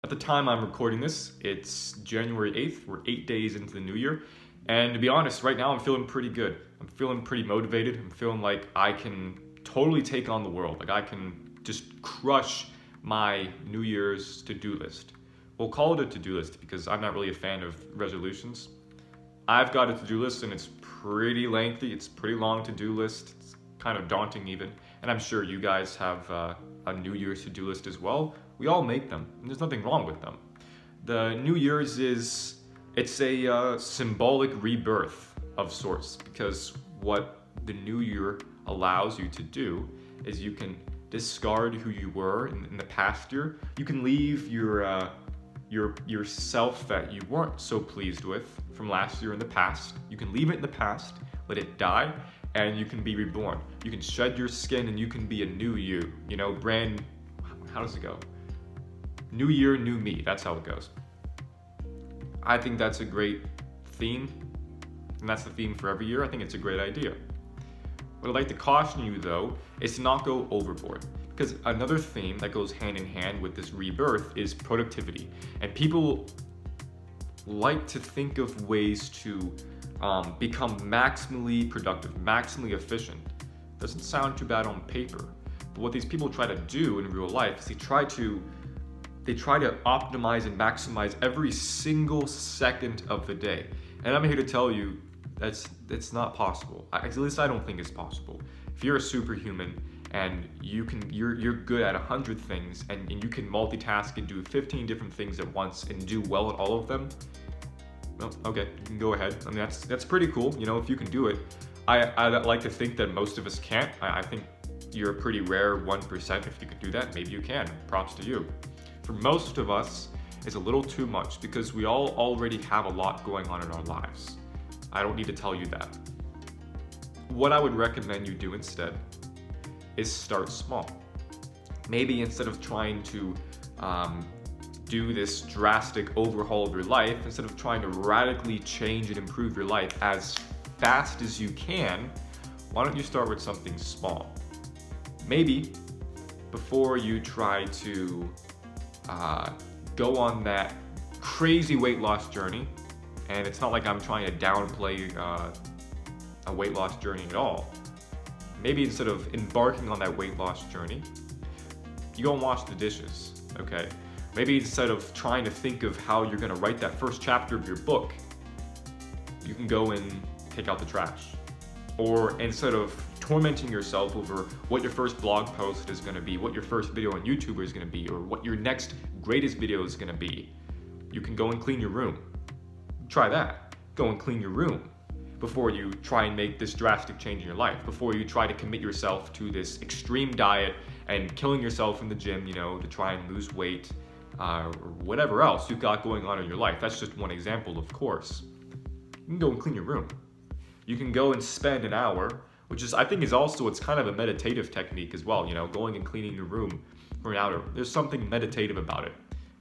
At the time I'm recording this, it's January 8th. We're 8 days into the new year. And to be honest, right now I'm feeling pretty good. I'm feeling pretty motivated. I'm feeling like I can totally take on the world. Like I can just crush my New Year's to-do list. We'll call it a to-do list because I'm not really a fan of resolutions. I've got a to-do list and it's pretty lengthy. It's a pretty long to-do list. It's kind of daunting even. And I'm sure you guys have a New Year's to-do list as well. We all make them, and there's nothing wrong with them. The New Year's it's a symbolic rebirth of sorts, because what the New Year allows you to do is you can discard who you were in the past year. You can leave your self that you weren't so pleased with from last year in the past. You can leave it in the past, let it die, and you can be reborn. You can shed your skin and you can be a new you. You know, how does it go? New year, new me. That's how it goes. I think that's a great theme, and that's the theme for every year. I think it's a great idea. What I'd like to caution you though is to not go overboard, because another theme that goes hand in hand with this rebirth is productivity. And people like to think of ways to become maximally productive, maximally efficient. Doesn't sound too bad on paper, but what these people try to do in real life is they try to optimize and maximize every single second of the day. And I'm here to tell you that's not possible. At least I don't think it's possible. If you're a superhuman and you're good at 100 things and you can multitask and do 15 different things at once and do well at all of them, well, okay, you can go ahead. I mean, that's pretty cool. You know, if you can do it. I like to think that most of us can't. I think you're a pretty rare 1% if you could do that. Maybe you can. Props to you. For most of us, it's a little too much because we all already have a lot going on in our lives. I don't need to tell you that. What I would recommend you do instead is start small. Maybe instead of trying to do this drastic overhaul of your life, instead of trying to radically change and improve your life as fast as you can, why don't you start with something small? Maybe before you try to go on that crazy weight loss journey, and it's not like I'm trying to downplay a weight loss journey at all. Maybe instead of embarking on that weight loss journey, you go and wash the dishes, okay? Maybe instead of trying to think of how you're gonna write that first chapter of your book, you can go and take out the trash. Or instead of tormenting yourself over what your first blog post is gonna be, what your first video on YouTube is gonna be, or what your next greatest video is gonna be, you can go and clean your room. Try that. Go and clean your room before you try and make this drastic change in your life, before you try to commit yourself to this extreme diet and killing yourself in the gym, you know, to try and lose weight, or whatever else you've got going on in your life. That's just one example, of course. You can go and clean your room. You can go and spend an hour, which is, I think is also, it's kind of a meditative technique as well, you know, going and cleaning your room for an hour. There's something meditative about it.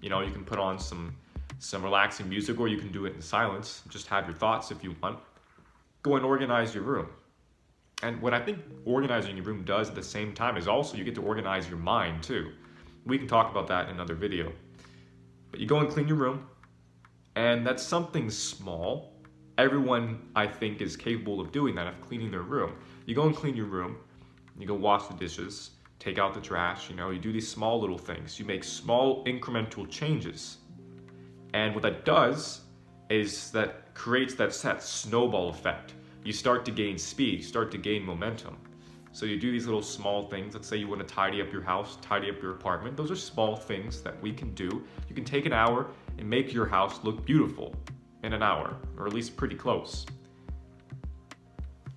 You know, you can put on some relaxing music, or you can do it in silence. Just have your thoughts if you want. Go and organize your room. And what I think organizing your room does at the same time is also you get to organize your mind too. We can talk about that in another video. But you go and clean your room, and that's something small. Everyone, I think, is capable of doing that, of cleaning their room. You go and clean your room, you go wash the dishes, take out the trash, you know, you do these small little things. You make small incremental changes. And what that does is that creates that snowball effect. You start to gain speed, start to gain momentum. So you do these little small things. Let's say you want to tidy up your house, tidy up your apartment. Those are small things that we can do. You can take an hour and make your house look beautiful in an hour, or at least pretty close.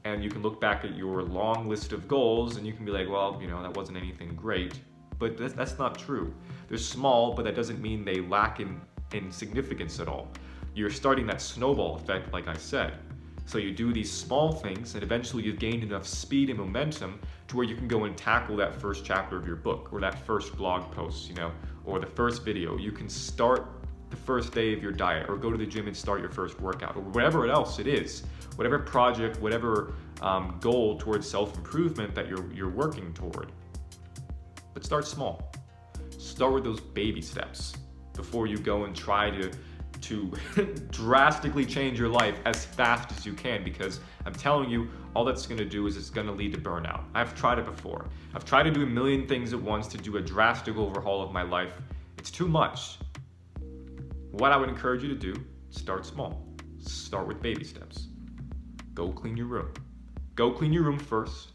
And you can look back at your long list of goals and you can be like, well, you know, that wasn't anything great. But that's not true. They're small, but that doesn't mean they lack in significance at all. You're starting that snowball effect, like I said. So you do these small things, and eventually you've gained enough speed and momentum to where you can go and tackle that first chapter of your book, or that first blog post, you know, or the first video. You can start the first day of your diet, or go to the gym and start your first workout, or whatever else it is, whatever project, whatever goal towards self-improvement that you're working toward. But start small. Start with those baby steps. before you go and try to drastically change your life as fast as you can, because I'm telling you, all that's going to do is it's going to lead to burnout. I've tried it before. I've tried to do a million things at once to do a drastic overhaul of my life. It's too much. What I would encourage you to do, start small. Start with baby steps. Go clean your room. Go clean your room first,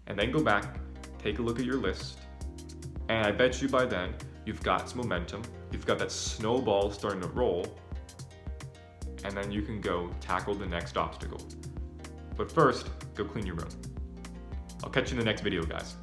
and then go back, take a look at your list, and I bet you by then, you've got some momentum, you've got that snowball starting to roll, and then you can go tackle the next obstacle. But first, go clean your room. I'll catch you in the next video, guys.